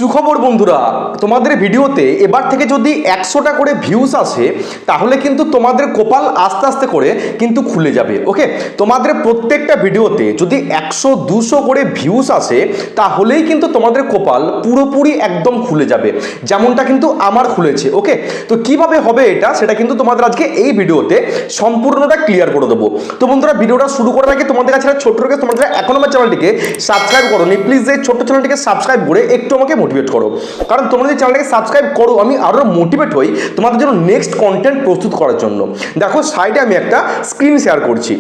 সুখবর বন্ধুরা, তোমাদের ভিডিওতে এবার থেকে যদি 100টা করে ভিউজ আসে তাহলে কিন্তু তোমাদের কপাল আস্তে আস্তে করে কিন্তু খুলে যাবে। ওকে, তোমাদের প্রত্যেকটা ভিডিওতে যদি 100-200 করে ভিউজ আসে তাহলেই কিন্তু তোমাদের কপাল পুরোপুরি একদম খুলে যাবে, যেমনটা কিন্তু আমার খুলেছে। ওকে, তো কিভাবে হবে এটা সেটা কিন্তু তোমাদের আজকে এই ভিডিওতে সম্পূর্ণটা ক্লিয়ার করে দেবো। তো বন্ধুরা, ভিডিওটা শুরু করার আগে তোমাদের কাছে ছোট্ট রিকোয়েস্ট, তোমরা এখন আমার চ্যানেলটিকে সাবস্ক্রাইব করোনি, প্লিজ এই ছোট্ট চ্যানেলটিকে সাবস্ক্রাইব করে একটু আমাকে মোটিভেট করো, কারণ তোমরা যদি চ্যানেলটাকে সাবস্ক্রাইব করো আমি আরো মোটিভেট হই তোমাদের জন্য নেক্সট কন্টেন্ট প্রস্তুত করার জন্য। দেখো সাইডে আমি একটা স্ক্রিন শেয়ার করছি।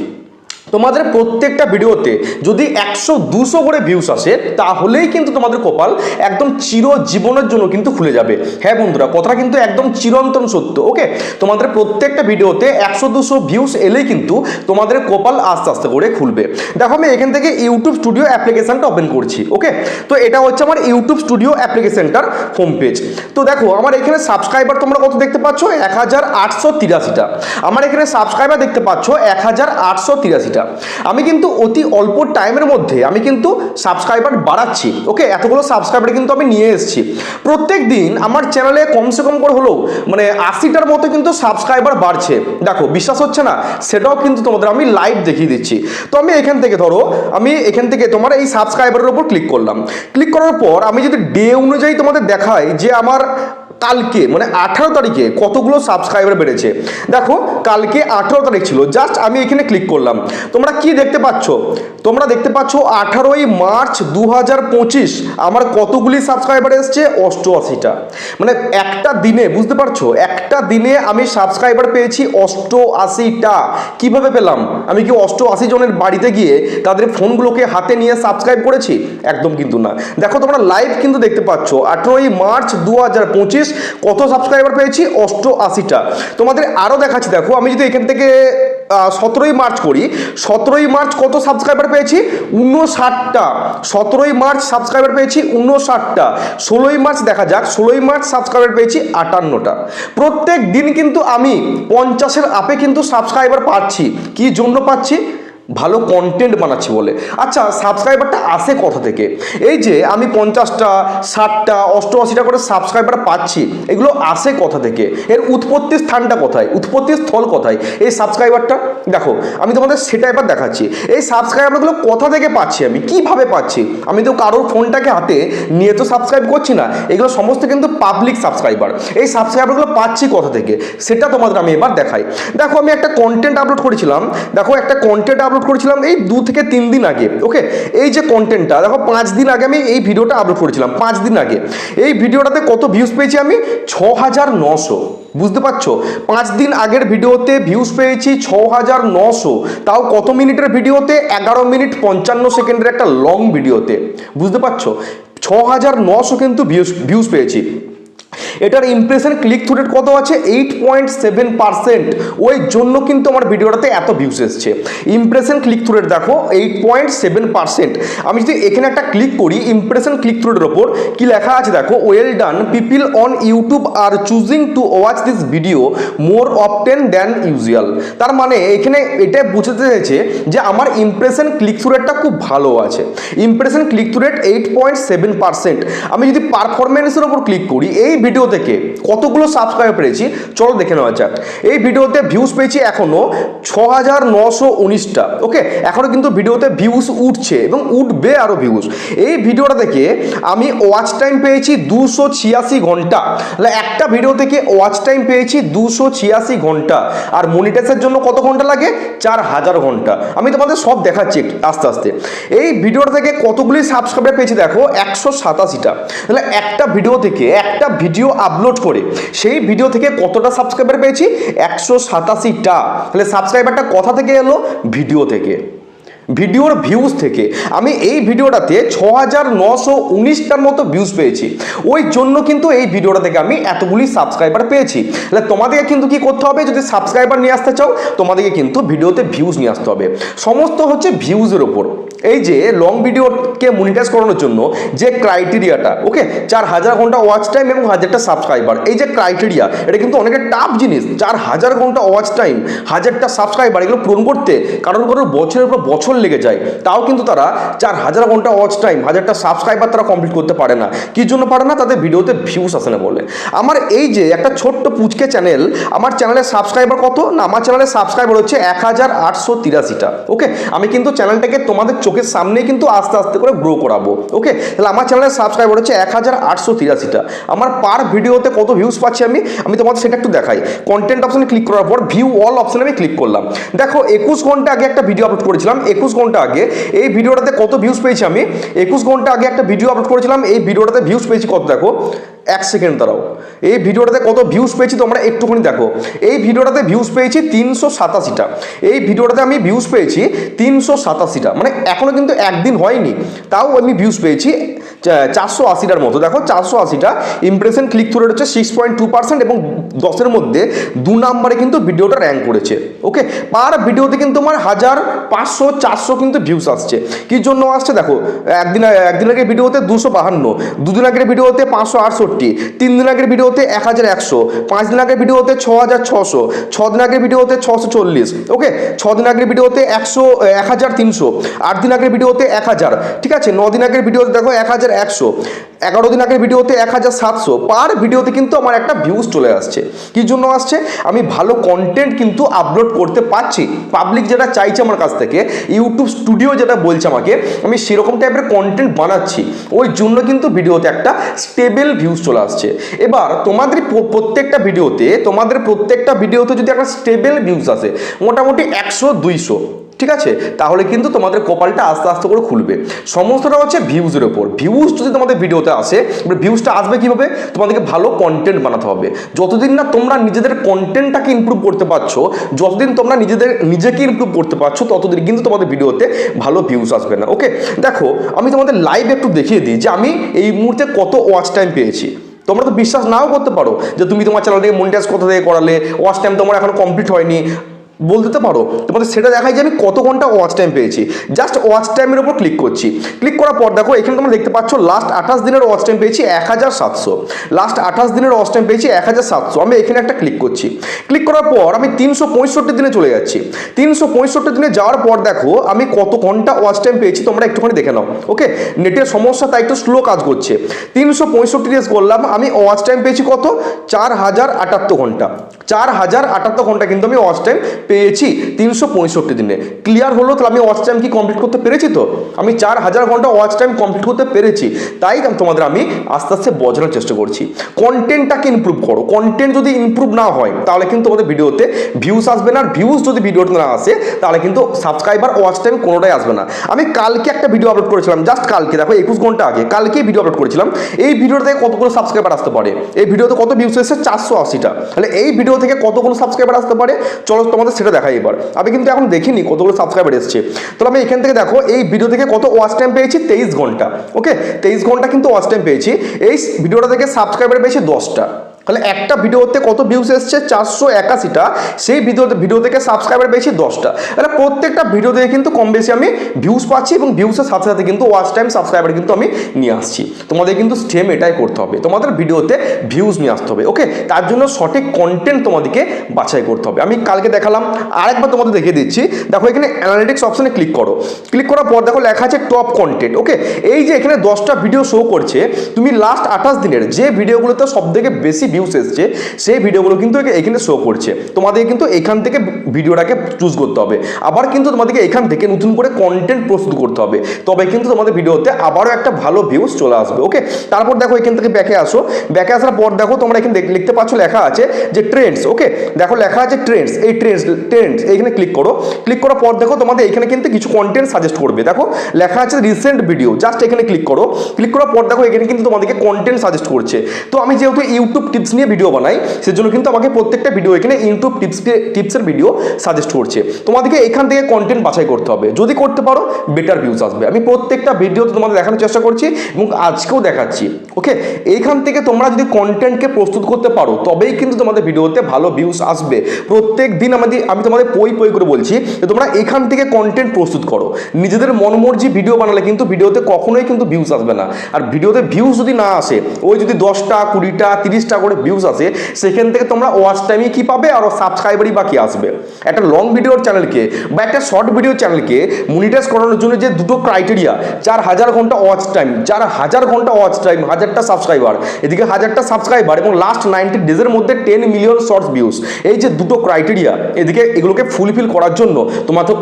তোমাদের প্রত্যেকটা ভিডিওতে যদি 100-200 করে ভিউস আসে তাহলেই কিন্তু তোমাদের কপাল একদম চিরজীবনের জন্য কিন্তু খুলে যাবে। হ্যাঁ বন্ধুরা, কথাটা কিন্তু একদম চিরন্তন সত্য। ওকে, তোমাদের প্রত্যেকটা ভিডিওতে 100-200 ভিউস এলেই কিন্তু তোমাদের কপাল আস্তে আস্তে করে খুলবে। দেখো আমি এখান থেকে ইউটিউব স্টুডিও অ্যাপ্লিকেশনটা ওপেন করছি। ওকে, তো এটা হচ্ছে আমার ইউটিউব স্টুডিও অ্যাপ্লিকেশনটার হোম পেজ। তো দেখো আমার এখানে সাবস্ক্রাইবার তোমরা কত দেখতে পাচ্ছ, 1883টা। আমার এখানে সাবস্ক্রাইবার দেখতে পাচ্ছ 1883টা। আমি কিন্তু অতি অল্প টাইমের মধ্যে আমি কিন্তু সাবস্ক্রাইবার বাড়াচ্ছি। ওকে, এতগুলো সাবস্ক্রাইবার কিন্তু আমি নিয়ে এসেছি। প্রত্যেক দিন আমার চ্যানেলে কমসে কম করে হলেও 80টার মতো কিন্তু সাবস্ক্রাইবার বাড়ছে। দেখো বিশ্বাস হচ্ছে না, সেটাও কিন্তু তোমাদের আমি লাইভ দেখিয়ে দিচ্ছি। তো আমি এখান থেকে তোমার এই সাবস্ক্রাইবারের উপর ক্লিক করলাম। ক্লিক করার পর আমি যদি ডে অনুযায়ী তোমাদের দেখাই যে আমার কালকে 18 তারিখে কতগুলো সাবস্ক্রাইবার বেড়েছে। দেখো কালকে 18 তারিখ ছিল, জাস্ট আমি এখানে ক্লিক করলাম। তোমরা কি দেখতে পাচ্ছ? তোমরা দেখতে পাচ্ছ 18ই মার্চ 2025 আমার কতগুলি সাবস্ক্রাইবার এসছে, 88টা। একটা দিনে, বুঝতে পারছো, একটা দিনে আমি সাবস্ক্রাইবার পেয়েছি 88টা। কিভাবে পেলাম? আমি কি 88 জনের বাড়িতে গিয়ে তাদের ফোনগুলোকে হাতে নিয়ে সাবস্ক্রাইব করেছি? একদম কিন্তু না। দেখো তোমরা লাইভ কিন্তু দেখতে পাচ্ছ 18ই মার্চ 2025 কত সাবস্ক্রাইবার পেয়েছি, 88টা। তোমাদের আরো দেখাচ্ছি। দেখো আমি যদি এখান থেকে 17ই মার্চ করি, 17ই মার্চ কত সাবস্ক্রাইবার পেয়েছি, 59টা। 17ই মার্চ সাবস্ক্রাইবার পেয়েছি 59টা। 16ই মার্চ দেখা যাক, 16ই মার্চ সাবস্ক্রাইবার পেয়েছি 58টা। প্রত্যেক দিন কিন্তু আমি 50-এর আপে কিন্তু সাবস্ক্রাইবার পাচ্ছি। কি জন্য পাচ্ছি? ভালো কন্টেন্ট বানাচ্ছি বলে। আচ্ছা, সাবস্ক্রাইবারটা আসে কোথা থেকে? এই যে আমি 50টা, 60টা, 88টা করে সাবস্ক্রাইবার পাচ্ছি, এগুলো আসে কোথা থেকে? এর উৎপত্তি স্থানটা কোথায়, উৎপত্তি স্থল কোথায় এই সাবস্ক্রাইবারটা? দেখো আমি তোমাদের সেটা এবার দেখাচ্ছি। এই সাবস্ক্রাইবারগুলো কোথা থেকে পাচ্ছি, আমি কিভাবে পাচ্ছি? আমি তো কারোর ফোনটাকে হাতে নিয়ে তো সাবস্ক্রাইব করছি না, এগুলো সমস্ত কিন্তু পাবলিক সাবস্ক্রাইবার। এই সাবস্ক্রাইবারগুলো পাচ্ছি কোথা থেকে সেটা তোমাদের আমি এবার দেখাই। দেখো আমি একটা কন্টেন্ট আপলোড করেছিলাম। দেখো একটা কন্টেন্ট আপলোড করেছিলাম এই 2 থেকে 3 দিন আগে। ওকে, এই যে কন্টেন্টটা দেখো 5 দিন আগে আমি এই ভিডিওটা আপলোড করেছিলাম। 5 দিন আগে এই ভিডিওটাতে কত ভিউজ পেয়েছি আমি, 6900। বুঝতে পারছো, 5 দিন আগের ভিডিওতে ভিউজ পেয়েছি 6900, তাও কত মিনিটের ভিডিওতে, 11 মিনিট 55 সেকেন্ডের একটা লং ভিডিওতে। বুঝতে পারছো, 6900 কিন্তু ভিউজ পেয়েছি। এটার ইমপ্রেশন ক্লিক থ্রু রেট কত আছে, 8.7%। ওই জন্য কিন্তু আমার ভিডিওটাতে এত ভিউজ এসছে। ইমপ্রেশন ক্লিক থ্রু রেট দেখো 8.7%। আমি যদি এখানে একটা ক্লিক করি ইমপ্রেশন ক্লিক থ্রু রেটের ওপর কি লেখা আছে দেখো, well done, people on YouTube are choosing to watch this video more often than usual. তার মানে এখানে এটা বুঝতে চাইছে যে আমার ইমপ্রেশন ক্লিক থ্রু রেটটা খুব ভালো আছে। Impression click through rate 8.7%। আমি যদি পারফরমেন্সের ওপর ক্লিক করি, এই ভিডিও থেকে কতগুলো সাবস্ক্রাইবার পেয়েছি চলো দেখে নেওয়া যাক। এই ভিডিওতে ভিউজ পেয়েছি এখনো 6919টা। ওকে, এখনো কিন্তু ভিডিওতে ভিউজ উঠছে এবং উঠবে আরো ভিউজ। এই ভিডিওটা থেকে আমি ওয়াচ টাইম পেয়েছি 286 ঘন্টা। একটা ভিডিও থেকে ওয়াচ টাইম পেয়েছি 286 ঘন্টা। আর মনিটাইজের জন্য কত ঘন্টা লাগে, 4000 ঘন্টা। আমি তোমাদের সব দেখাচ্ছি আস্তে আস্তে। এই ভিডিওটা থেকে কতগুলি সাবস্ক্রাইবার পেয়েছি দেখো, 187টা। তাহলে একটা ভিডিও থেকে, একটা ভিডিও আপলোড করে সেই ভিডিও থেকে কতটা সাবস্ক্রাইবার পেয়েছি, 187টা। তাহলে সাবস্ক্রাইবারটা কোথা থেকে এলো, ভিডিও থেকে, ভিডিওর ভিউজ থেকে। আমি এই ভিডিওটাতে 6919টার মতো ভিউজ পেয়েছি। ওই জন্য কিন্তু এই ভিডিওটা থেকে আমি এতগুলি সাবস্ক্রাইবার পেয়েছি। তাহলে তোমাদেরকে কিন্তু কি করতে হবে, যদি সাবস্ক্রাইবার নিয়ে আসতে চাও তোমাদেরকে কিন্তু ভিডিওতে ভিউজ নিয়ে আসতে হবে। সমস্ত হচ্ছে ভিউজের ওপর। এই যে লং ভিডিওকে মনিটাইজ করানোর জন্য যে ক্রাইটেরিয়াটা, ওকে, 4000 ঘন্টা ওয়াচ টাইম এবং 1000টা সাবস্ক্রাইবার, এই যে ক্রাইটেরিয়া, এটা কিন্তু অনেক টাফ জিনিস। 4000 ঘন্টা ওয়াচ টাইম, 1000টা সাবস্ক্রাইবার, এগুলো পূরণ করতে কারোর বছরের পর বছর লেগে যায়। তাও কিন্তু তারা 4000 ঘন্টা ওয়াচ টাইম, 1000টা সাবস্ক্রাইবার তারা কমপ্লিট করতে পারে না। কি জন্য পারে না? তাদের ভিডিওতে ভিউস আসে না বলে। আমার এই যে একটা ছোট্ট পুচকে চ্যানেল, আমার চ্যানেলের সাবস্ক্রাইবার কত না, আমার চ্যানেলের সাবস্ক্রাইবার হচ্ছে 1883টা। ওকে, আমি কিন্তু চ্যানেলটাকে তোমাদের চোখের সামনে কিন্তু আস্তে আস্তে করে গ্রো করাবো। ওকে, তাহলে আমার চ্যানেলের সাবস্ক্রাইবার হচ্ছে 1883টা। আমার পার ভিডিওতে কত ভিউজ পাচ্ছি আমি তোমাদের সেটা একটু দেখাই। কন্টেন্ট অপশনে ক্লিক করার পর ভিউ অল অপশনে আমি ক্লিক করলাম। দেখো 21 ঘন্টা আগে একটা ভিডিও আপলোড করেছিলাম, 21 ঘন্টা আগে। এই ভিডিওটাতে কত ভিউজ পেয়েছি আমি? 21 ঘন্টা আগে একটা ভিডিও আপলোড করেছিলাম, এই ভিডিওটাতে ভিউজ পেয়েছি কত দেখো, 1 সেকেন্ড দাঁড়াও। এই ভিডিওটাতে কত ভিউজ পেয়েছি তোমরা একটুখানি দেখো। এই ভিডিওটাতে ভিউজ পেয়েছি 387টা। এই ভিডিওটাতে আমি ভিউজ পেয়েছি 387টা, মানে এখনো কিন্তু একদিন হয়নি, তাও আমি ভিউজ পেয়েছি 480টার মতো। দেখো 480টা। ইমপ্রেশন ক্লিক থ্রু রেট হচ্ছে 6.2% এবং 10-এর মধ্যে 2 নম্বরে কিন্তু ভিডিওটা র্যাঙ্ক করেছে। ওকে, পার ভিডিওতে কিন্তু আমার 1000, 500, 400 কিন্তু ভিউজ আসছে। কি জন্য আসছে দেখো, একদিন আগের ভিডিওতে 252, 2 দিন আগের ভিডিওতে 568, 3 দিন আগের ভিডিওতে 1100, 5 দিন আগের ভিডিওতে 6600, 6 দিন আগের ভিডিওতে 640। ওকে, 6 দিন আগের ভিডিওতে 1300, 8 দিন আগের ভিডিওতে 1000, ঠিক আছে। 9 দিন আগের ভিডিওতে দেখো 1100, 11 দিন আগের ভিডিওতে 1700। পার ভিডিওতে কিন্তু আমার একটা ভিউজ চলে আসছে। কি জন্য আসছে? আমি ভালো কন্টেন্ট কিন্তু আপলোড করতে পারছি। পাবলিক যেটা চাইছে আমার কাছ থেকে, ইউটিউব স্টুডিও যেটা বলছে আমাকে, আমি সেরকম টাইপের কন্টেন্ট বানাচ্ছি, ওই জন্য কিন্তু ভিডিওতে একটা স্টেবল ভিউজ চলে আসছে। এবার তোমাদের প্রত্যেকটা ভিডিওতে যদি একটা স্টেবল ভিউজ আসে, মোটামুটি 100-200, ঠিক আছে, তাহলে কিন্তু তোমাদের কপালটা আস্তে আস্তে করে খুলবে। সমস্তটা হচ্ছে ভিউজের ওপর। ভিউজ যদি তোমাদের ভিডিওতে আসে, ভিউজটা আসবে কীভাবে? তোমাদেরকে ভালো কন্টেন্ট বানাতে হবে। যতদিন না তোমরা নিজেদের কন্টেন্টটাকে ইমপ্রুভ করতে পারছো, যতদিন তোমরা নিজেকে ইমপ্রুভ করতে পারছো, ততদিন কিন্তু তোমাদের ভিডিওতে ভালো ভিউজ আসবে না। ওকে, দেখো আমি তোমাদের লাইভ একটু দেখিয়ে দিই যে আমি এই মুহূর্তে কত ওয়াচ টাইম পেয়েছি। তোমরা তো বিশ্বাস নাও করতে পারো যে তুমি তোমার চ্যানেল থেকে মনিটাইজ কোথা থেকে করালে, ওয়াচ টাইম তোমার এখন কমপ্লিট হয়নি, বলতে পারো। তোমাদের সেটা দেখাই যে আমি কত ঘন্টা ওয়াচ টাইম পেয়েছি। জাস্ট ওয়াচ টাইমের উপর ক্লিক করছি। ক্লিক করার পর দেখো এখানে তোমরা দেখতে পাচ্ছ লাস্ট 28 দিনের ওয়াচ টাইম পেয়েছি 1700। লাস্ট 28 দিনের ওয়াচ টাইম পেয়েছি 1700। আমি এখানে একটা ক্লিক করছি। ক্লিক করার পর আমি 365 দিনে চলে যাচ্ছি। 365 দিনে যাওয়ার পর দেখো আমি কত ঘন্টা ওয়াচ টাইম পেয়েছি, তোমরা একটুখানি দেখে নাও। ওকে, নেটের সমস্যা তাই একটু স্লো কাজ করছে। 365 ডেজ করলাম, আমি ওয়াচ টাইম পেয়েছি কত, 4078 ঘন্টা। 4078 ঘন্টা কিন্তু আমি ওয়াচ টাইম পেয়েছি 365 দিনে। ক্লিয়ার হলো? তাহলে আমি ওয়াচ টাইম কি কমপ্লিট করতে পেরেছি? তো আমি 4000 ঘন্টা ওয়াচ টাইম কমপ্লিট করতে পেরেছি। তাই তোমাদের আমি আস্তে আস্তে বোঝানোর চেষ্টা করছি, কন্টেন্টটাকে ইমপ্রুভ করো। কন্টেন্ট যদি ইমপ্রুভ না হয় তাহলে কিন্তু তোমাদের ভিডিওতে ভিউজ আসবে না। আর ভিউজ যদি ভিডিওতে না আসে তাহলে কিন্তু সাবস্ক্রাইবার, ওয়াচ টাইম কোনোটাই আসবে না। আমি কালকে একটা ভিডিও আপলোড করেছিলাম, জাস্ট কালকে, দেখো 21 ঘন্টা আগে কালকেই ভিডিও আপলোড করেছিলাম। এই ভিডিওটা থেকে কতগুলো সাবস্ক্রাইবার আসতে পারে? এই ভিডিওতে কত ভিউজ এসেছে? 480টা। তাহলে এই ভিডিও থেকে কতগুলো সাবস্ক্রাইবার আসতে পারে? চলো তোমাদের সেটা দেখাই এবার। আমি কিন্তু এখন দেখিনি কতগুলো সাবস্ক্রাইবার এসেছে। তাহলে আমি এখান থেকে দেখো এই ভিডিও থেকে কত ওয়াচ টাইম পেয়েছি, 23 ঘন্টা। ওকে, 23 ঘন্টা কিন্তু ওয়াচ টাইম পেয়েছি। এই ভিডিওটা থেকে সাবস্ক্রাইবার পেয়েছি 10টা। তাহলে একটা ভিডিওতে কত ভিউজ এসছে? 481টা। সেই ভিডিও থেকে সাবস্ক্রাইবার পেয়েছি 10টা। তাহলে প্রত্যেকটা ভিডিও থেকে কিন্তু কম বেশি আমি ভিউজ পাচ্ছি এবং ভিউজের সাথে সাথে কিন্তু ওয়াচ টাইম, সাবস্ক্রাইবার কিন্তু আমি নিয়ে আসছি। তোমাদের কিন্তু স্টেম এটাই করতে হবে, তোমাদের ভিডিওতে ভিউজ নিয়ে আসতে হবে। ওকে, তার জন্য সঠিক কন্টেন্ট তোমাদেরকে বাছাই করতে হবে। আমি কালকে দেখালাম, আরেকবার তোমাদের দেখিয়ে দিচ্ছি। দেখো এখানে অ্যানালিটিক্স অপশনে ক্লিক করো। ক্লিক করার পর দেখো লেখা আছে টপ কন্টেন্ট। ওকে, এই যে এখানে 10টা ভিডিও শো করছে, তুমি লাস্ট 28 দিনের যে ভিডিওগুলোতে সবথেকে বেশি ভিউজ এসছে সেই ভিডিওগুলো কিন্তু এখানে শো করছে। তোমাদের কিন্তু এখান থেকে ভিডিওটাকে চুজ করতে হবে। আবার কিন্তু তোমাদেরকে এখান থেকে নতুন করে কন্টেন্ট প্রস্তুত করতে হবে, তবে কিন্তু তোমাদের ভিডিওতে আবারও একটা ভালো ভিউজ চলে আসবে। ওকে, তারপর দেখো এখান থেকে ব্যাকে আসো। ব্যাকে আসার পর দেখো তোমরা এখানে লিখতে পাচ্ছ, লেখা আছে যে ট্রেন্ডস। ওকে, দেখো লেখা আছে ট্রেন্ডস। এই ট্রেন্ডস এইখানে ক্লিক করো। ক্লিক করার পর দেখো তোমাদের এখানে কিন্তু কিছু কন্টেন্ট সাজেস্ট করবে। দেখো লেখা আছে রিসেন্ট ভিডিও, জাস্ট এখানে ক্লিক করো। ক্লিক করার পর দেখো এখানে কিন্তু তোমাদেরকে কন্টেন্ট সাজেস্ট করছে। তো আমি যেহেতু ইউটিউব টিপস নিয়ে ভিডিও বানাই, সেজন্য কিন্তু আমাকে প্রত্যেকটা ভিডিও এখানে ইউটিউব টিপসের ভিডিও সাজেস্ট করছে। তোমাদেরকে এখান থেকে কন্টেন্ট বাছাই করতে হবে, যদি করতে পারো বেটার ভিউজ আসবে। আমি প্রত্যেকটা ভিডিওতে তোমাদের দেখানোর চেষ্টা করছি এবং আজকেও দেখাচ্ছি। ওকে, এইখান থেকে তোমরা যদি কন্টেন্টকে প্রস্তুত করতে পারো তবেই কিন্তু তোমাদের ভিডিওতে ভালো ভিউজ আসবে। প্রত্যেক দিন আমি তোমাদের পই করে বলছি যে তোমরা এখান থেকে কন্টেন্ট প্রস্তুত করো। নিজেদের মনমর্জি ভিডিও বানালে কিন্তু ভিডিওতে কখনোই কিন্তু ভিউজ আসবে না। আর ভিডিওতে ভিউজ যদি না আসে, ওই যদি 10টা 20টা 30টা করে ভিউজ আসে, সেখান থেকে তোমরা ওয়াচ টাইমে কি পাবে আর সাবস্ক্রাইবারই বা কি আসবে। একটা লং ভিডিওর চ্যানেলকে বা একটা শর্ট ভিডিও চ্যানেলকে মনিটাইজ করানোর জন্য যে দুটো ক্রাইটেরিয়া, 4000 ঘন্টা ওয়াচ টাইম, 4000 ঘন্টা ওয়াচ টাইম, 1000টা সাবস্ক্রাইবার, এদিকে 1000টা সাবস্ক্রাইবার এবং লাস্ট 90 ডেজের মধ্যে 10 মিলিয়ন শর্টস ভিউজ, এই যে দুটো ক্রাইটেরিয়া, এদিকে এগুলোকে ফুলফিল করার জন্য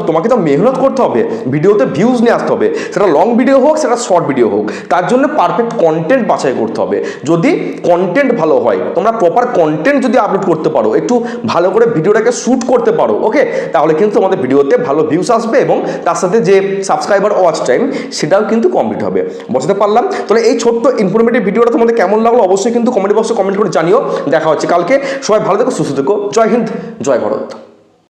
তোমাকে তো মেহনত করতে হবে, ভিডিওতে ভিউজ নিয়ে আসতে হবে, সেটা লং ভিডিও হোক সেটা শর্ট ভিডিও হোক। তার জন্য পারফেক্ট কন্টেন্ট বাছাই করতে হবে। যদি কন্টেন্ট ভালো হয়, তোমরা প্রপার কন্টেন্ট যদি আপলোড করতে পারো, একটু ভালো করে ভিডিওটাকে শ্যুট করতে পারো, ওকে, তাহলে কিন্তু তোমাদের ভিডিওতে ভালো ভিউজ আসবে এবং তার সাথে যে সাবস্ক্রাইবার ওয়াচ টাইম সেটাও কিন্তু কমপ্লিট হবে। বুঝতে পারলাম? তাহলে এই ছোট্ট ইনফরমেটিভ ভিডিওটা তোমাদের কেমন লাগলো অবশ্যই কিন্তু কমেন্ট বক্সে কমেন্ট করে জানিও। দেখা হচ্ছে কালকে। সবাই ভালো থেকো, সুস্থ থেকো। জয় হিন্দ, জয় ভারত।